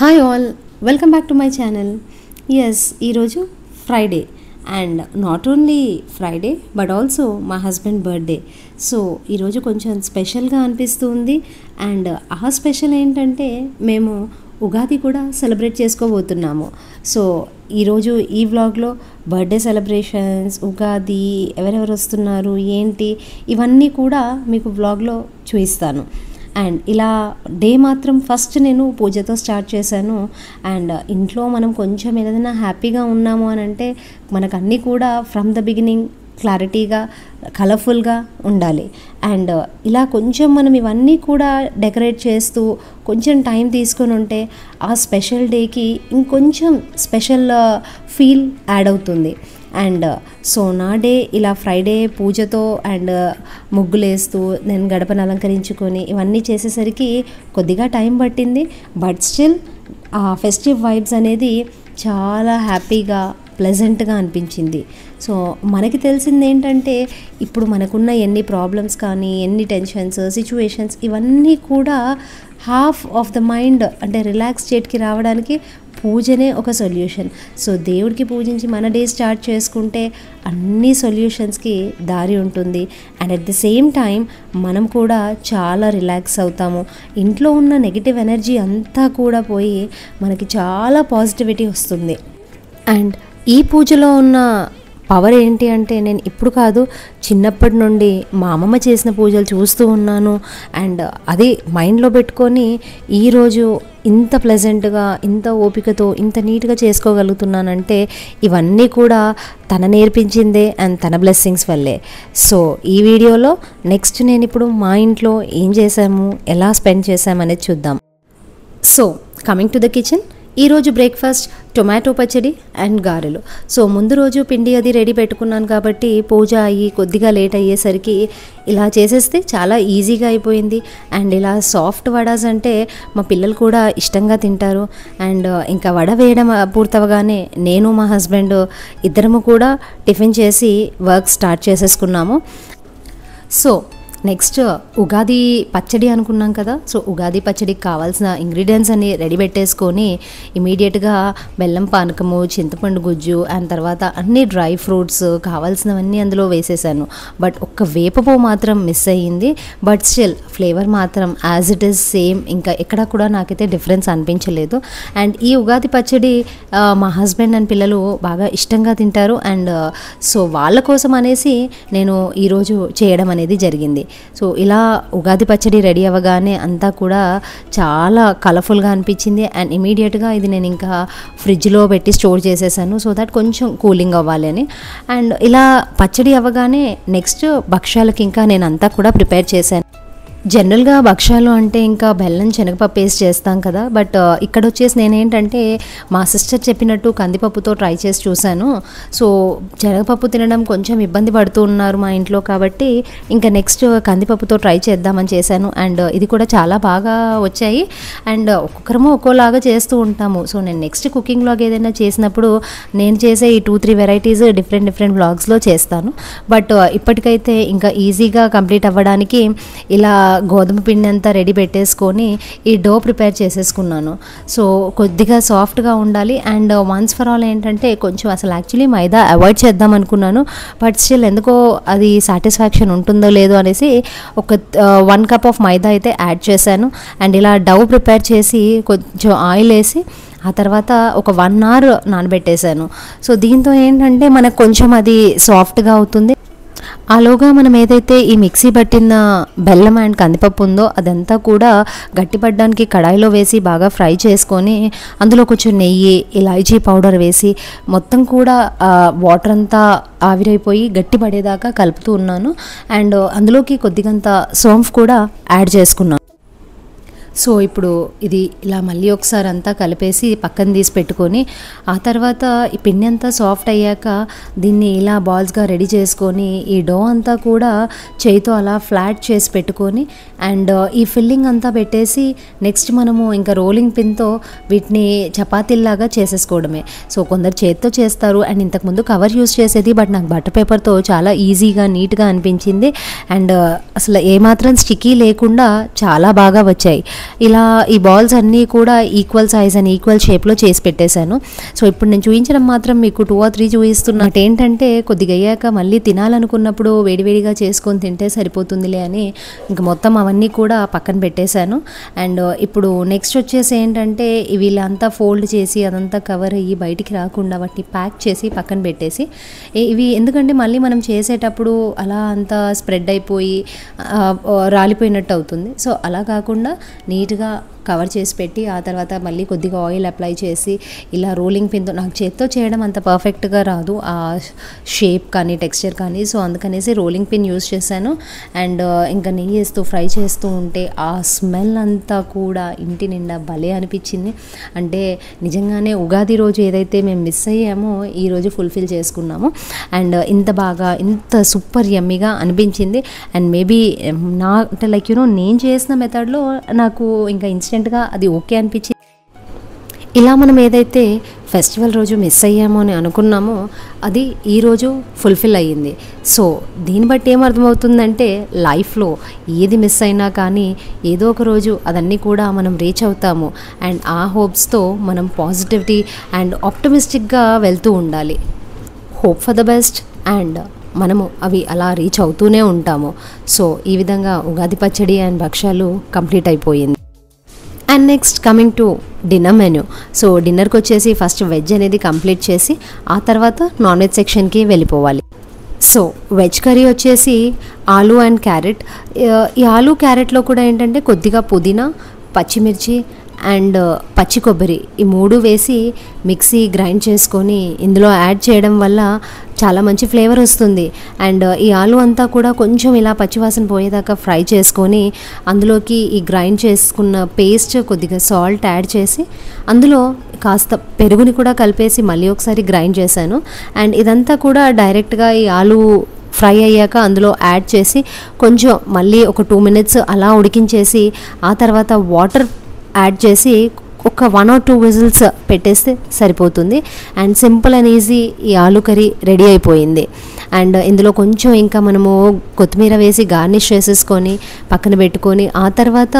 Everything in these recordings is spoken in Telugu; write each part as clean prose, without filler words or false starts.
Hi all, welcome back to my channel. Yes, ఈరోజు Friday and not only Friday but also మా హస్బెండ్ బర్త్డే. సో ఈరోజు కొంచెం స్పెషల్గా అనిపిస్తుంది. అండ్ ఆ స్పెషల్ ఏంటంటే మేము ఉగాది కూడా సెలబ్రేట్ చేసుకోబోతున్నాము. సో ఈరోజు ఈ వ్లాగ్లో బర్త్డే సెలబ్రేషన్స్, ఉగాది, ఎవరెవరు వస్తున్నారు, ఏంటి, ఇవన్నీ కూడా మీకు వ్లాగ్లో చూపిస్తాను. అండ్ ఇలా డే మాత్రం ఫస్ట్ నేను పూజతో స్టార్ట్ చేశాను. అండ్ ఇంట్లో మనం కొంచెం ఏదైనా హ్యాపీగా ఉన్నాము అని అంటే మనకు అన్నీ కూడా ఫ్రమ్ ద బిగినింగ్ క్లారిటీగా, కలర్ఫుల్గా ఉండాలి. అండ్ ఇలా కొంచెం మనం ఇవన్నీ కూడా డెకరేట్ చేస్తూ కొంచెం టైం తీసుకొని ఉంటే ఆ స్పెషల్ డేకి ఇంకొంచెం స్పెషల్ ఫీల్ యాడ్ అవుతుంది. అండ్ సో నా డే ఇలా ఫ్రైడే పూజతో అండ్ ముగ్గులేస్తూ నేను గడపను అలంకరించుకొని ఇవన్నీ చేసేసరికి కొద్దిగా టైం పట్టింది. బట్ స్టిల్ ఆ ఫెస్టివ్ వైబ్స్ అనేది చాలా హ్యాపీగా, ప్లెజెంట్గా అనిపించింది. సో మనకి తెలిసింది ఏంటంటే ఇప్పుడు మనకున్న ఎన్ని ప్రాబ్లమ్స్ కానీ, ఎన్ని టెన్షన్స్, సిచ్యువేషన్స్, ఇవన్నీ కూడా హాఫ్ ఆఫ్ ద మైండ్ అంటే రిలాక్స్ స్టేట్కి రావడానికి పూజనే ఒక సొల్యూషన్. సో దేవుడికి పూజించి మన డే స్టార్ట్ చేసుకుంటే అన్ని సొల్యూషన్స్కి దారి ఉంటుంది. And at the same time మనం కూడా చాలా రిలాక్స్ అవుతాము. ఇంట్లో ఉన్న నెగిటివ్ ఎనర్జీ అంతా కూడా పోయి మనకి చాలా పాజిటివిటీ వస్తుంది. అండ్ ఈ పూజలో ఉన్న పవర్ ఏంటి అంటే నేను ఇప్పుడు కాదు, చిన్నప్పటి నుండి మా అమ్మమ్మ చేసిన పూజలు చూస్తూ ఉన్నాను. అండ్ అది మైండ్లో పెట్టుకొని ఈరోజు ఇంత ప్లెజెంట్గా, ఇంత ఓపికతో, ఇంత నీట్గా చేసుకోగలుగుతున్నానంటే ఇవన్నీ కూడా తన నేర్పించిందే అండ్ తన బ్లెస్సింగ్స్ వల్లే. సో ఈ వీడియోలో నెక్స్ట్ నేను ఇప్పుడు మా ఇంట్లో ఏం చేశాము, ఎలా స్పెండ్ చేశామనేది చూద్దాం. So coming to the kitchen. ఈరోజు బ్రేక్ఫాస్ట్ టొమాటో పచ్చడి అండ్ గారెలు. సో ముందు రోజు పిండి అది రెడీ పెట్టుకున్నాను కాబట్టి పూజ అయ్యి కొద్దిగా లేట్ అయ్యేసరికి ఇలా చేసేస్తే చాలా ఈజీగా అయిపోయింది. అండ్ ఇలా సాఫ్ట్ వడాస్ అంటే మా పిల్లలు కూడా ఇష్టంగా తింటారు. అండ్ ఇంకా వడ వేయడం పూర్తవగానే నేను మా హస్బెండ్ ఇద్దరము కూడా టిఫిన్ చేసి వర్క్ స్టార్ట్ చేసేసుకున్నాము. సో నెక్స్ట్ ఉగాది పచ్చడి అనుకున్నాం కదా. సో ఉగాది పచ్చడికి కావాల్సిన ఇంగ్రీడియంట్స్ అన్ని రెడీ పెట్టేసుకొని ఇమీడియట్గా బెల్లం పానకము, చింతపండు గుజ్జు అండ్ తర్వాత అన్ని డ్రై ఫ్రూట్స్ కావాల్సినవన్నీ అందులో వేసేసాను. బట్ ఒక్క వేపపు మాత్రం మిస్ అయ్యింది. బట్ స్టిల్ ఫ్లేవర్ మాత్రం యాజ్ ఇట్ ఈస్ సేమ్, ఇంకా ఎక్కడ కూడా నాకైతే డిఫరెన్స్ అనిపించలేదు. అండ్ ఈ ఉగాది పచ్చడి మా హస్బెండ్ అండ్ పిల్లలు బాగా ఇష్టంగా తింటారు. అండ్ సో వాళ్ళ కోసం అనేసి నేను ఈరోజు చేయడం అనేది జరిగింది. సో ఇలా ఉగాది పచ్చడి రెడీ అవ్వగానే అంతా కూడా చాలా కలర్ఫుల్గా అనిపించింది. అండ్ ఇమీడియట్గా ఇది నేను ఇంకా ఫ్రిడ్జ్లో పెట్టి స్టోర్ చేసేసాను సో దట్ కొంచెం కూలింగ్ అవ్వాలి అని. అండ్ ఇలా పచ్చడి అవ్వగానే నెక్స్ట్ భక్ష్యాలకి ఇంకా నేను అంతా కూడా ప్రిపేర్ చేశాను. జనరల్గా భక్ష్యాలు అంటే ఇంకా బెల్లం, శనగపప్పు వేసి చేస్తాం కదా. బట్ ఇక్కడ వచ్చేసి నేనేంటంటే మా సిస్టర్ చెప్పినట్టు కందిపప్పుతో ట్రై చేసి చూశాను. సో శనగపప్పు తినడం కొంచెం ఇబ్బంది పడుతూ ఉన్నారు మా ఇంట్లో కాబట్టి ఇంకా నెక్స్ట్ కందిపప్పుతో ట్రై చేద్దామని చేశాను. అండ్ ఇది కూడా చాలా బాగా వచ్చాయి. అండ్ ఒక్కొక్కరము ఒక్కోలాగా చేస్తూ ఉంటాము. సో నేను నెక్స్ట్ కుకింగ్ వ్లాగ్ ఏదైనా చేసినప్పుడు నేను చేసే ఈ 2-3 వెరైటీస్ డిఫరెంట్ వ్లాగ్స్లో చేస్తాను. బట్ ఇప్పటికైతే ఇంకా ఈజీగా కంప్లీట్ అవ్వడానికి ఇలా గోధుమ పిండి అంతా రెడీ పెట్టేసుకొని ఈ డో ప్రిపేర్ చేసేసుకున్నాను. సో కొద్దిగా సాఫ్ట్గా ఉండాలి. అండ్ వన్స్ ఫర్ ఆల్ ఏంటంటే కొంచెం అసలు యాక్చువల్లీ మైదా అవాయిడ్ చేద్దాం అనుకున్నాను. బట్ స్టిల్ ఎందుకో అది సాటిస్ఫాక్షన్ ఉంటుందో లేదో అనేసి ఒక 1 కప్ ఆఫ్ మైదా అయితే యాడ్ చేశాను. అండ్ ఇలా డవ్ ప్రిపేర్ చేసి కొంచెం ఆయిల్ వేసి ఆ తర్వాత ఒక 1 అవర్ నానబెట్టేశాను. సో దీంతో ఏంటంటే మనకు కొంచెం అది సాఫ్ట్గా అవుతుంది. ఆలోగా మనం ఏదైతే ఈ మిక్సీ పట్టిన బెల్లం అండ్ కందిపప్పు ఉందో అదంతా కూడా గట్టిపడడానికి కడాయిలో వేసి బాగా ఫ్రై చేసుకొని అందులో కొంచెం నెయ్యి, ఇలాచీ పౌడర్ వేసి మొత్తం కూడా వాటర్ అంతా ఆవిరైపోయి గట్టిపడేదాకా కలుపుతూ ఉన్నాను. అండ్ అందులోకి కొద్దిగంత సోంఫ్ కూడా యాడ్ చేసుకున్నాను. సో ఇప్పుడు ఇది ఇలా మళ్ళీ ఒకసారి అంతా కలిపేసి పక్కన తీసి పెట్టుకొని ఆ తర్వాత ఈ పిండి అంతా సాఫ్ట్ అయ్యాక దీన్ని ఇలా బాల్స్గా రెడీ చేసుకొని ఈ డో అంతా కూడా చేయితో అలా ఫ్లాట్ చేసి పెట్టుకొని అండ్ ఈ ఫిల్లింగ్ అంతా పెట్టేసి నెక్స్ట్ మనము ఇంకా రోలింగ్ పిన్తో వీటిని చపాతీల్లాగా చేసేసుకోవడమే. సో కొందరు చేతితో చేస్తారు అండ్ ఇంతకుముందు కవర్ యూస్ చేసేది. బట్ నాకు బటర్ పేపర్తో చాలా ఈజీగా, నీట్గా అనిపించింది. అండ్ అసలు ఏమాత్రం స్టిక్కీ లేకుండా చాలా బాగా వచ్చాయి. ఇలా ఈ బాల్స్ అన్నీ కూడా ఈక్వల్ సైజ్ అండ్ ఈక్వల్ షేప్లో చేసి పెట్టేశాను. సో ఇప్పుడు నేను చూపించడం మాత్రం మీకు 2 or 3 చూపిస్తున్నట్టు. ఏంటంటే కొద్దిగా అయ్యాక మళ్ళీ తినాలనుకున్నప్పుడు వేడివేడిగా చేసుకొని తింటే సరిపోతుందిలే అని ఇంక మొత్తం అవన్నీ కూడా పక్కన పెట్టేశాను. అండ్ ఇప్పుడు నెక్స్ట్ వచ్చేసి ఏంటంటే వీళ్ళంతా ఫోల్డ్ చేసి అదంతా కవర్ అయ్యి బయటికి రాకుండా వాటిని ప్యాక్ చేసి పక్కన పెట్టేసి, ఇవి ఎందుకంటే మళ్ళీ మనం చేసేటప్పుడు అలా అంతా స్ప్రెడ్ అయిపోయి రాలిపోయినట్టు అవుతుంది. సో అలా కాకుండా నీట్గా కవర్ చేసి పెట్టి ఆ తర్వాత మళ్ళీ కొద్దిగా ఆయిల్ అప్లై చేసి ఇలా రోలింగ్ పిన్తో, నాకు చేత్తో చేయడం అంత పర్ఫెక్ట్గా రాదు ఆ షేప్ కానీ టెక్స్చర్ కానీ, సో అందుకనేసి రోలింగ్ పిన్ యూస్ చేశాను. అండ్ ఇంకా నెయ్యి వేస్తూ ఫ్రై చేస్తూ ఉంటే ఆ స్మెల్ అంతా కూడా ఇంటి నిండా భలే అనిపించింది. అంటే నిజంగానే ఉగాది రోజు ఏదైతే మేము మిస్ అయ్యామో ఈరోజు ఫుల్ఫిల్ చేసుకున్నాము. అండ్ ఇంత సూపర్ యమ్మీగా అనిపించింది. అండ్ మేబీ నా అంటే లైక్ నేను చేసిన మెథడ్లో నాకు ఇంకా ఇన్స్టెంట్గా అది ఓకే అనిపించింది. ఇలా మనం ఏదైతే ఫెస్టివల్ రోజు మిస్ అయ్యామో అని అనుకున్నామో అది ఈరోజు ఫుల్ఫిల్ అయ్యింది. సో దీన్ని బట్టి ఏమర్థమవుతుందంటే లైఫ్లో ఏది మిస్ అయినా కానీ ఏదో ఒక రోజు అదన్నీ కూడా మనం రీచ్ అవుతాము. అండ్ ఆ హోప్స్తో మనం పాజిటివిటీ అండ్ ఆప్టమిస్టిక్గా వెళ్తూ ఉండాలి. Hope for the best and మనము అవి అలా రీచ్ అవుతూనే ఉంటాము. సో ఈ విధంగా ఉగాది పచ్చడి అండ్ భక్షాలు కంప్లీట్ అయిపోయింది. And next coming to dinner menu. So డిన్నర్కి వచ్చేసి ఫస్ట్ వెజ్ అనేది కంప్లీట్ చేసి ఆ తర్వాత నాన్ వెజ్ సెక్షన్కి వెళ్ళిపోవాలి. సో వెజ్ కర్రీ వచ్చేసి ఆలూ అండ్ క్యారెట్. ఈ ఆలూ క్యారెట్లో కూడా ఏంటంటే కొద్దిగా పుదీనా, పచ్చిమిర్చి అండ్ పచ్చి కొబ్బరి ఈ 3 వేసి మిక్సీ గ్రైండ్ చేసుకొని ఇందులో యాడ్ చేయడం వల్ల చాలా మంచి ఫ్లేవర్ వస్తుంది. అండ్ ఈ ఆలు అంతా కూడా కొంచెం ఇలా పచ్చివాసన పోయేదాకా ఫ్రై చేసుకొని అందులోకి ఈ గ్రైండ్ చేసుకున్న పేస్ట్ కొద్దిగా సాల్ట్ యాడ్ చేసి అందులో కాస్త పెరుగుని కూడా కలిపేసి మళ్ళీ ఒకసారి గ్రైండ్ చేశాను. అండ్ ఇదంతా కూడా డైరెక్ట్గా ఈ ఆలు ఫ్రై అయ్యాక అందులో యాడ్ చేసి కొంచెం మళ్ళీ ఒక 2 minutes అలా ఉడికించేసి ఆ తర్వాత వాటర్ యాడ్ చేసి ఒక 1 or 2 whistles పెట్టేస్తే సరిపోతుంది. అండ్ సింపుల్ అండ్ ఈజీ ఈ ఆలూ కర్రీ రెడీ అయిపోయింది. అండ్ ఇందులో కొంచెం ఇంకా మనము కొత్తిమీర వేసి గార్నిష్ చేసేసుకొని పక్కన పెట్టుకొని ఆ తర్వాత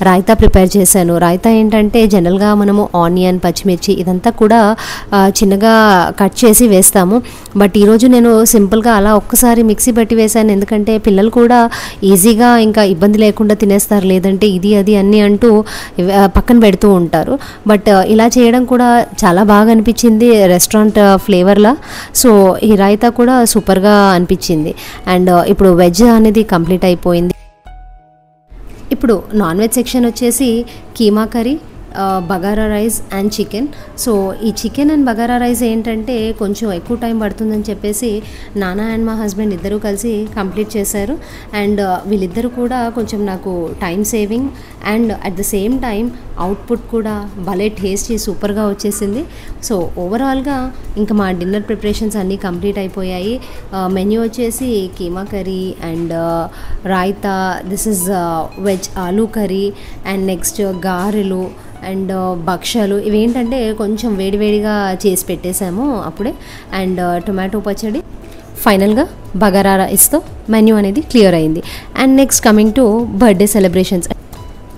రాయితా ప్రిపేర్ చేశాను. రాయితా ఏంటంటే జనరల్గా మనము ఆనియన్, పచ్చిమిర్చి ఇదంతా కూడా చిన్నగా కట్ చేసి వేస్తాము. బట్ ఈరోజు నేను సింపుల్గా అలా ఒక్కసారి మిక్సీ పట్టి వేశాను. ఎందుకంటే పిల్లలు కూడా ఈజీగా ఇంకా ఇబ్బంది లేకుండా తినేస్తారు, లేదంటే ఇది అది అన్నీ అంటూ పక్కన పెడుతూ ఉంటారు. బట్ ఇలా చేయడం కూడా చాలా బాగా అనిపించింది రెస్టారెంట్ ఫ్లేవర్లా. సో ఈ రాయితా కూడా సూపర్గా అనిపించింది. అండ్ ఇప్పుడు వెజ్ అనేది కంప్లీట్ అయిపోయింది. ఇప్పుడు నాన్ వెజ్ సెక్షన్ వచ్చేసి keema curry, bagara rice and chicken. So ఈ చికెన్ అండ్ బగారా రైస్ ఏంటంటే కొంచెం ఎక్కువ టైం పడుతుందని చెప్పేసి నాన్న అండ్ మా హస్బెండ్ ఇద్దరూ కలిసి కంప్లీట్ చేశారు. అండ్ వీళ్ళిద్దరూ కూడా కొంచెం నాకు time saving and at the same time output కూడా భలే టేస్టీ సూపర్గా వచ్చేసింది. సో ఓవరాల్గా ఇంకా మా డిన్నర్ ప్రిపరేషన్స్ అన్నీ కంప్లీట్ అయిపోయాయి. మెన్యూ వచ్చేసి keema curry and raita, this is veg aloo curry and next గారెలు అండ్ భక్షాలు. ఇవేంటంటే కొంచెం వేడివేడిగా చేసి పెట్టేశాము అప్పుడే. అండ్ టొమాటో పచ్చడి, ఫైనల్గా బగారా రైస్తో మెన్యూ అనేది క్లియర్ అయింది. And next coming to birthday celebrations.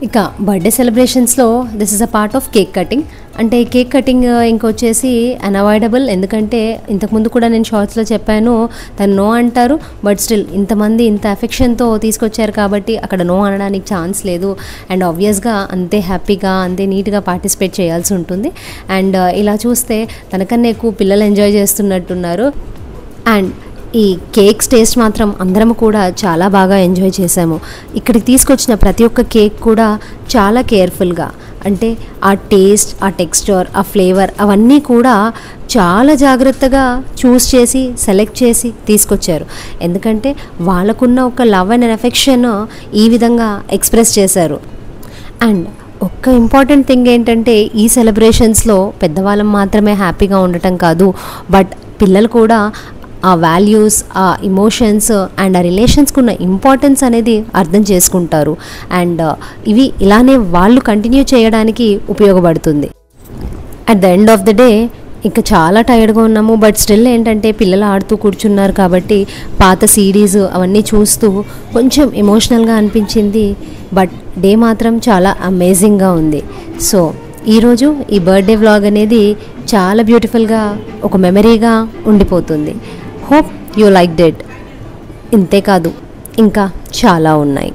ఇక బర్త్డే సెలబ్రేషన్స్లో this is a part of cake cutting. అంటే కేక్ కటింగ్ ఇంకొచ్చేసి అన్అవాయిడబుల్. ఎందుకంటే ఇంతకుముందు కూడా నేను షార్ట్స్లో చెప్పాను తను నో అంటారు, బట్ స్టిల్ ఇంతమంది ఇంత ఎఫెక్షన్తో తీసుకొచ్చారు కాబట్టి అక్కడ నో అనడానికి ఛాన్స్ లేదు. అండ్ ఆబ్వియస్గా అంతే హ్యాపీగా అంతే నీట్గా పార్టిసిపేట్ చేయాల్సి ఉంటుంది. అండ్ ఇలా చూస్తే తనకన్నా ఎక్కువ పిల్లలు ఎంజాయ్ చేస్తున్నట్టున్నారు. అండ్ ఈ కేక్స్ టేస్ట్ మాత్రం అందరం కూడా చాలా బాగా ఎంజాయ్ చేసాము. ఇక్కడికి తీసుకొచ్చిన ప్రతి ఒక్క కేక్ కూడా చాలా కేర్ఫుల్గా, అంటే ఆ టేస్ట్, ఆ టెక్స్చర్, ఆ ఫ్లేవర్ అవన్నీ కూడా చాలా జాగ్రత్తగా చూస్ చేసి సెలెక్ట్ చేసి తీసుకొచ్చారు. ఎందుకంటే వాళ్ళకున్న ఒక లవ్ అండ్ ఎఫెక్షన్ ఈ విధంగా ఎక్స్ప్రెస్ చేశారు. అండ్ ఒక్క ఇంపార్టెంట్ థింగ్ ఏంటంటే ఈ సెలబ్రేషన్స్లో పెద్దవాళ్ళం మాత్రమే హ్యాపీగా ఉండటం కాదు, బట్ పిల్లలు కూడా ఆ వాల్యూస్, ఆ ఇమోషన్స్ అండ్ ఆ రిలేషన్స్కి ఉన్న ఇంపార్టెన్స్ అనేది అర్థం చేసుకుంటారు. అండ్ ఇవి ఇలానే వాళ్ళు కంటిన్యూ చేయడానికి ఉపయోగపడుతుంది. At the end of the day ఇంకా చాలా టైర్డ్గా ఉన్నాము. బట్ స్టిల్ ఏంటంటే పిల్లలు ఆడుతూ కూర్చున్నారు కాబట్టి పాత సీడీస్ అవన్నీ చూస్తూ కొంచెం ఎమోషనల్గా అనిపించింది. బట్ డే మాత్రం చాలా అమేజింగ్గా ఉంది. సో ఈరోజు ఈ బర్త్డే వ్లాగ్ అనేది చాలా బ్యూటిఫుల్గా ఒక మెమరీగా ఉండిపోతుంది. Hope you like debt. ఇంతే కాదు, ఇంకా చాలా ఉన్నాయి.